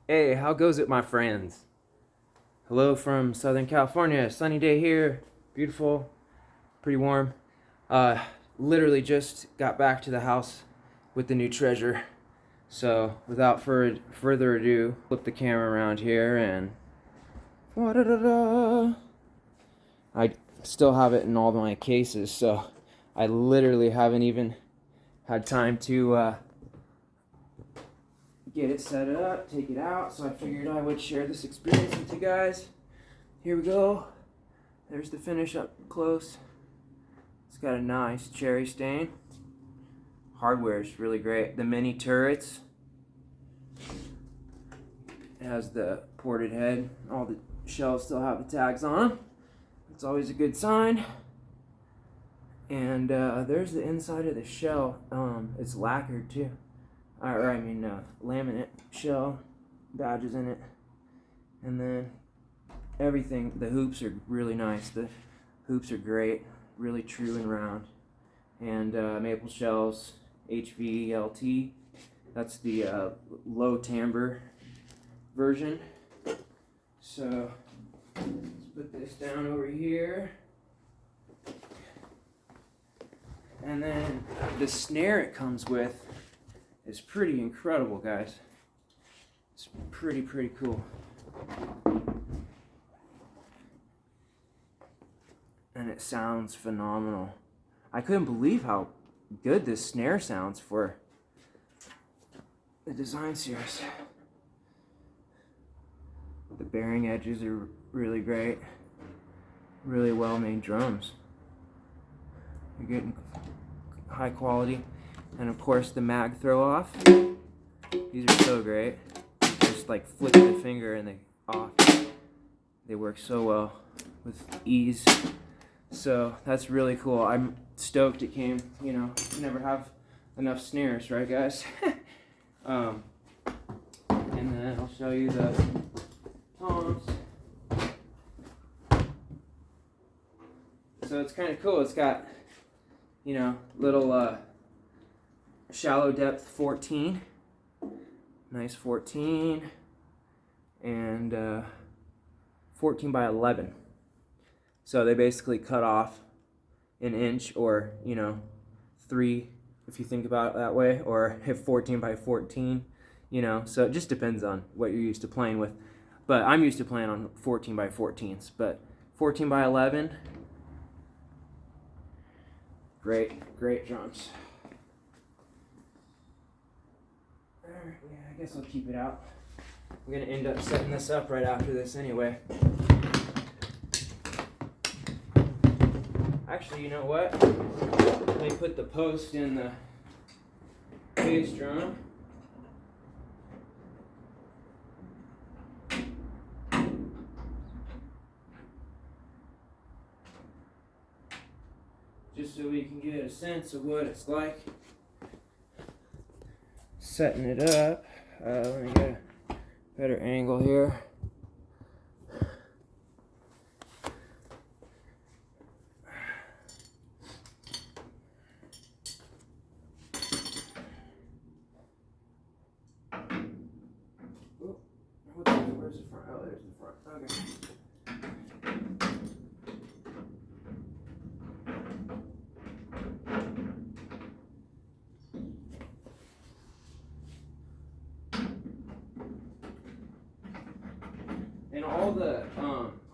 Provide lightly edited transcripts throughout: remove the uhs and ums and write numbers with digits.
Hey, how goes it, my friends? Hello from Southern California. Sunny day here. Beautiful. Pretty warm. Uh, Literally just got back to the house with the new treasure. So, without further ado, flip the camera around here and... I still have it in all my cases, so I literally haven't even had time to get it set up, take it out, so I figured I would share this experience with you guys. Here we go. There's the finish up close. It's got a nice cherry stain. Hardware is really great. The mini turrets. It has the ported head. All the shells still have the tags on them. It's always a good sign. And there's the inside of the shell. It's lacquered too. Laminate shell, badges in it, and then everything. The hoops are really nice. The hoops are great, really true and round. And maple shells, HVLT. That's the low timbre version. So let's put this down over here. And then the snare it comes with is pretty incredible, guys. It's pretty cool. And it sounds phenomenal. I couldn't believe how good this snare sounds for the design series. The bearing edges are really great. Really well made drums. You're getting high quality. And of course the mag throw off. These are so great. Just like flick the finger and they off. They work so well with ease. So that's really cool. I'm stoked it came. You know, you never have enough snares, right, guys? And then I'll show you the toms. So it's kind of cool. It's got, you know, little shallow depth 14, nice 14, and 14 by 11. So they basically cut off an inch, or 3 if you think about it that way, or hit 14 by 14. So it just depends on what you're used to playing with. But I'm used to playing on 14 by 14s, but 14 by 11, great drums. Yeah, I guess I'll keep it out. I'm gonna end up setting this up right after this anyway. Actually, you know what? Let me put the post in the bass drum. Just so we can get a sense of what it's like setting it up. Let me get a better angle here. Where's the front? Oh, there's the front. Okay. And all the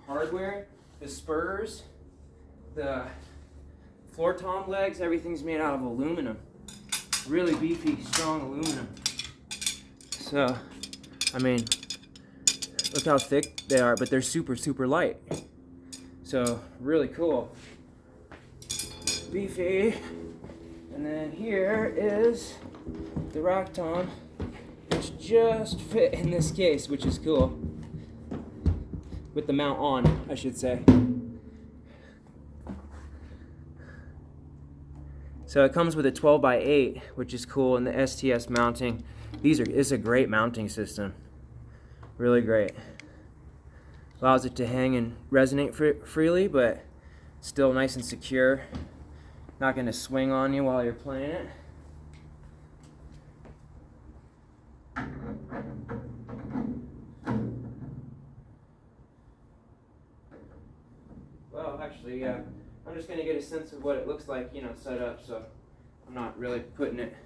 hardware, the spurs, the floor tom legs, everything's made out of aluminum. Really beefy, strong aluminum. So, I mean, look how thick they are, but they're super light. So, really cool. Beefy. And then here is the rack tom, which just fit in this case, which is cool. With the mount on, I should say. So it comes with a 12 by 8, which is cool, and the STS mounting. It's a great mounting system. Really great. Allows it to hang and resonate freely, but still nice and secure. Not going to swing on you while you're playing it. actually. Yeah, I'm just gonna get a sense of what it looks like, you know, set up. So I'm not really putting it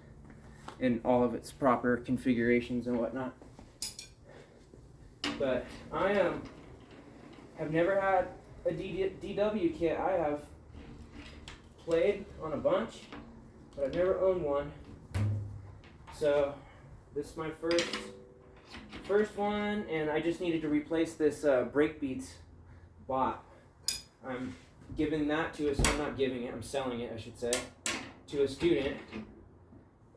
in all of its proper configurations and whatnot. But I have never had a DW kit. I have played on a bunch, but I've never owned one. So this is my first one, and I just needed to replace this Breakbeats bot. I'm giving that to us. I'm not giving it. I'm selling it, I should say, to a student,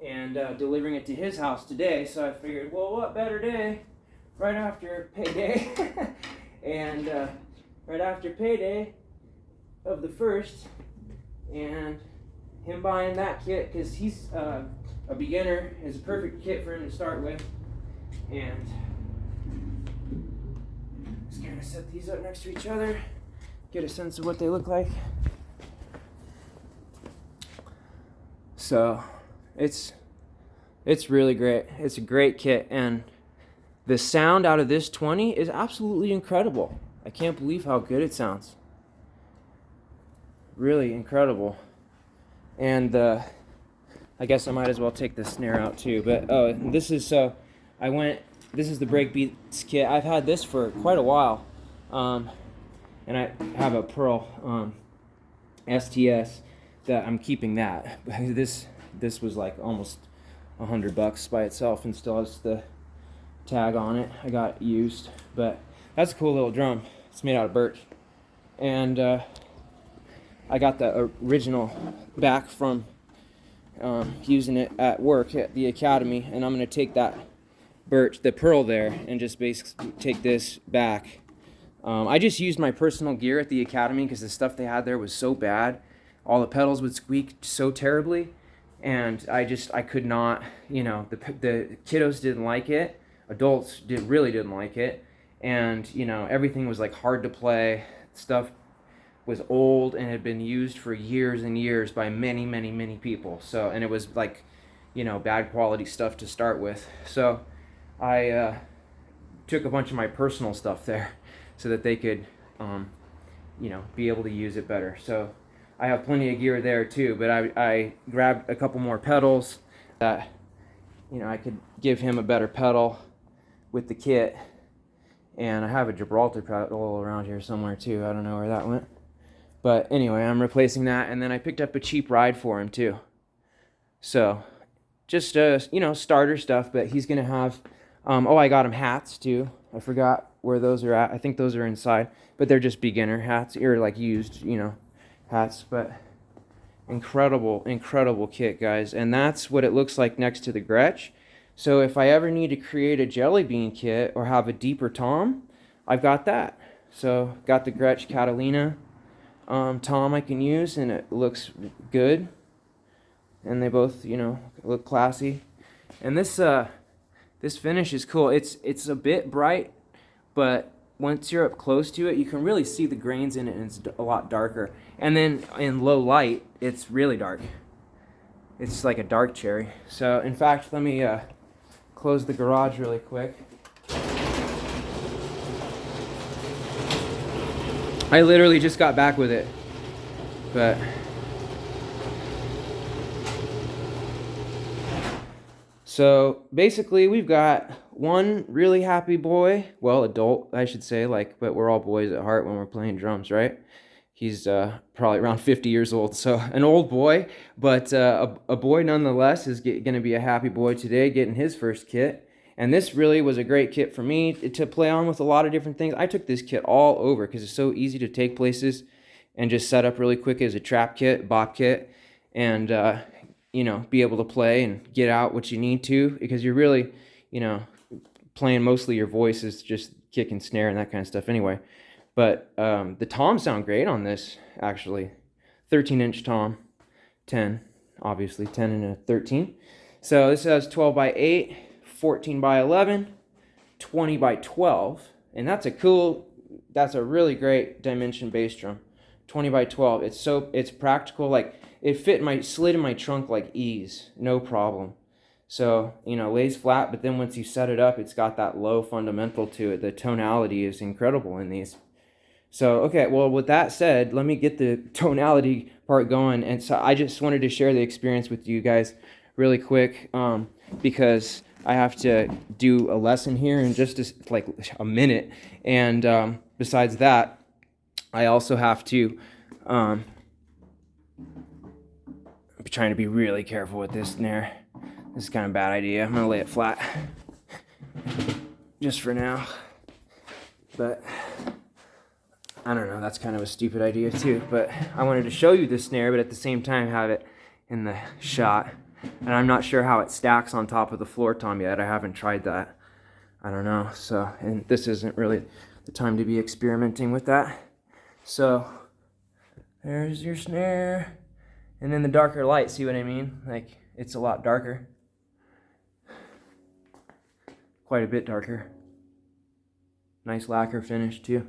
and delivering it to his house today. So I figured, well, what better day right after payday, and right after payday of the first, and him buying that kit because he's a beginner, is a perfect kit for him to start with. And just kind of set these up next to each other, get a sense of what they look like. So it's really great. It's a great kit, and the sound out of this 20 is absolutely incredible. I can't believe how good it sounds. Really incredible. And I guess I might as well take the snare out too. But this is this is the Breakbeats kit. I've had this for quite a while, and I have a Pearl STS that I'm keeping. That this was like almost $100 by itself, and still has the tag on it. I got it used, but that's a cool little drum. It's made out of birch, and I got the original back from using it at work at the academy, and I'm going to take that the Pearl there, and just basically take this back. I just used my personal gear at the academy because the stuff they had there was so bad. All the pedals would squeak so terribly, and I could not, you know, the kiddos didn't like it, adults really didn't like it, and you know, everything was like hard to play. Stuff was old and had been used for years and years by many people. So, and it was like, you know, bad quality stuff to start with. So I took a bunch of my personal stuff there so that they could, you know, be able to use it better. So I have plenty of gear there too, but I grabbed a couple more pedals that, you know, I could give him a better pedal with the kit. And I have a Gibraltar pedal around here somewhere too. I don't know where that went. But anyway, I'm replacing that, and then I picked up a cheap ride for him too. So just you know, starter stuff, but he's gonna have I got him hats too. I forgot where those are at. I think those are inside, but they're just beginner hats, or like used, you know, hats. But incredible kit, guys. And that's what it looks like next to the Gretsch. So if I ever need to create a Jelly Bean kit or have a deeper tom, I've got that. So got the Gretsch Catalina tom I can use, and it looks good, and they both, you know, look classy. And this finish is cool. It's a bit bright, but once you're up close to it, you can really see the grains in it, and it's a lot darker. And then in low light, it's really dark. It's like a dark cherry. So in fact, let me close the garage really quick. I literally just got back with it, but so basically we've got one really happy boy, well, adult I should say, like, but we're all boys at heart when we're playing drums, right? He's probably around 50 years old, so an old boy, but a boy nonetheless is going to be a happy boy today, getting his first kit. And this really was a great kit for me to play on with a lot of different things. I took this kit all over because it's so easy to take places and just set up really quick as a trap kit, bop kit, and you know, be able to play and get out what you need to, because you're really, you know, playing mostly your voice is just kick and snare and that kind of stuff anyway. But the toms sound great on this, actually. 13-inch tom, 10, obviously, 10 and a 13. So this has 12 by 8. 14 by 11, 20 by 12, and that's a really great dimension bass drum. 20 by 12. It's practical. Like, it slid in my trunk like ease, no problem. So, you know, lays flat, but then once you set it up, it's got that low fundamental to it. The tonality is incredible in these. So, okay, well, with that said, let me get the tonality part going. And so I just wanted to share the experience with you guys really quick, because I have to do a lesson here in just like a minute. And besides that, I also have to, I'm trying to be really careful with this snare. This is kind of a bad idea. I'm going to lay it flat just for now. But I don't know, that's kind of a stupid idea too. But I wanted to show you the snare, but at the same time have it in the shot. And I'm not sure how it stacks on top of the floor tom yet. I haven't tried that. I don't know. So, and this isn't really the time to be experimenting with that. So there's your snare. And then the darker light, see what I mean? Like, it's a lot darker. Quite a bit darker. Nice lacquer finish too.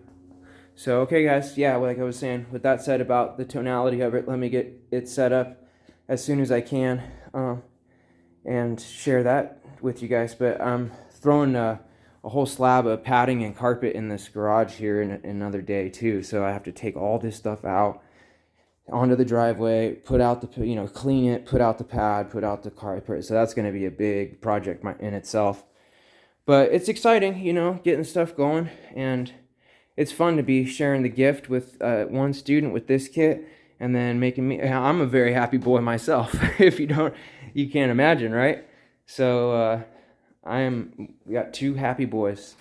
So, okay guys, yeah, like I was saying, with that said about the tonality of it, let me get it set up as soon as I can, and share that with you guys. But I'm throwing a whole slab of padding and carpet in this garage here in another day too, so I have to take all this stuff out onto the driveway, put out the, clean it, put out the pad, put out the carpet. So that's going to be a big project in itself. But it's exciting, getting stuff going, and it's fun to be sharing the gift with one student with this kit, and then making me, I'm a very happy boy myself. If you can't imagine, right? So we got two happy boys.